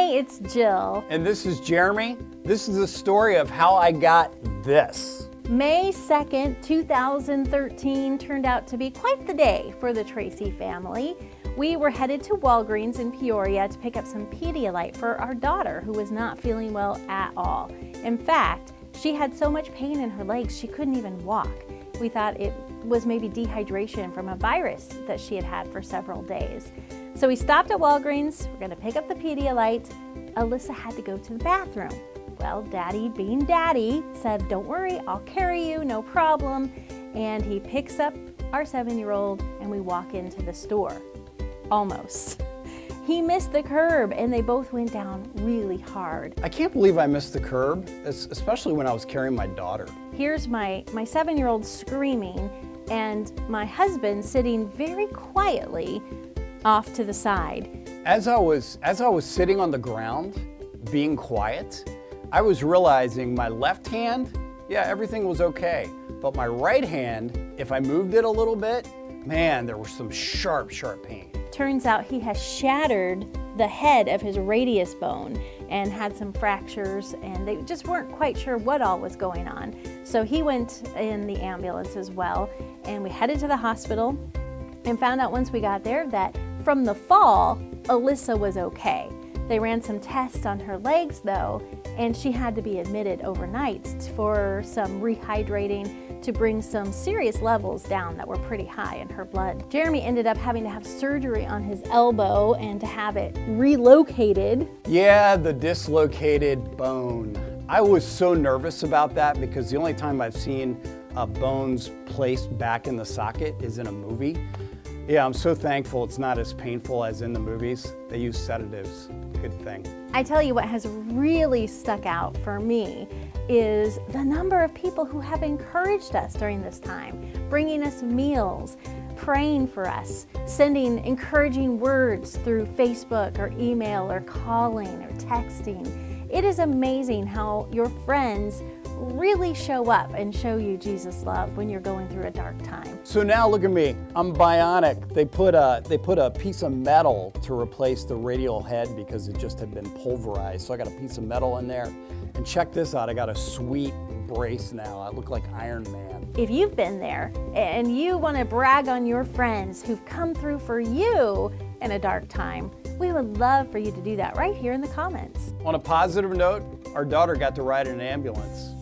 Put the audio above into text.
Hey, it's Jill. And this is Jeremy. This is the story of how I got this. May 2nd, 2013 turned out to be quite the day for the Tracy family. We were headed to Walgreens in Peoria to pick up some Pedialyte for our daughter, who was not feeling well at all. In fact, she had so much pain in her legs she couldn't even walk. We thought it was maybe dehydration from a virus that she had had for several days. So we stopped at Walgreens. We're going to pick up the Pedialyte. Alyssa had to go to the bathroom. Well, Daddy, being Daddy, said, "Don't worry, I'll carry you, no problem." And he picks up our 7-year-old and we walk into the store. Almost. He missed the curb and they both went down really hard. I can't believe I missed the curb, especially when I was carrying my daughter. Here's my 7-year-old screaming and my husband sitting very quietly off to the side. As I was sitting on the ground, being quiet, I was realizing my left hand, yeah, everything was okay. But my right hand, if I moved it a little bit, man, there was some sharp pain. Turns out he has shattered the head of his radius bone and had some fractures, and they just weren't quite sure what all was going on. So he went in the ambulance as well, and we headed to the hospital and found out once we got there that from the fall, Alyssa was okay. They ran some tests on her legs though, and she had to be admitted overnight for some rehydrating to bring some serious levels down that were pretty high in her blood. Jeremy ended up having to have surgery on his elbow and to have it relocated. Yeah, the dislocated bone. I was so nervous about that because the only time I've seen bones placed back in the socket is in a movie. Yeah, I'm so thankful it's not as painful as in the movies. They use sedatives. Good thing. I tell you what has really stuck out for me is the number of people who have encouraged us during this time, bringing us meals, praying for us, sending encouraging words through Facebook or email or calling or texting. It is amazing how your friends really show up and show you Jesus' love when you're going through a dark time. So now look at me, I'm bionic. They put a piece of metal to replace the radial head because it just had been pulverized. So I got a piece of metal in there. And check this out, I got a sweet brace now. I look like Iron Man. If you've been there and you want to brag on your friends who've come through for you in a dark time, we would love for you to do that right here in the comments. On a positive note, our daughter got to ride in an ambulance.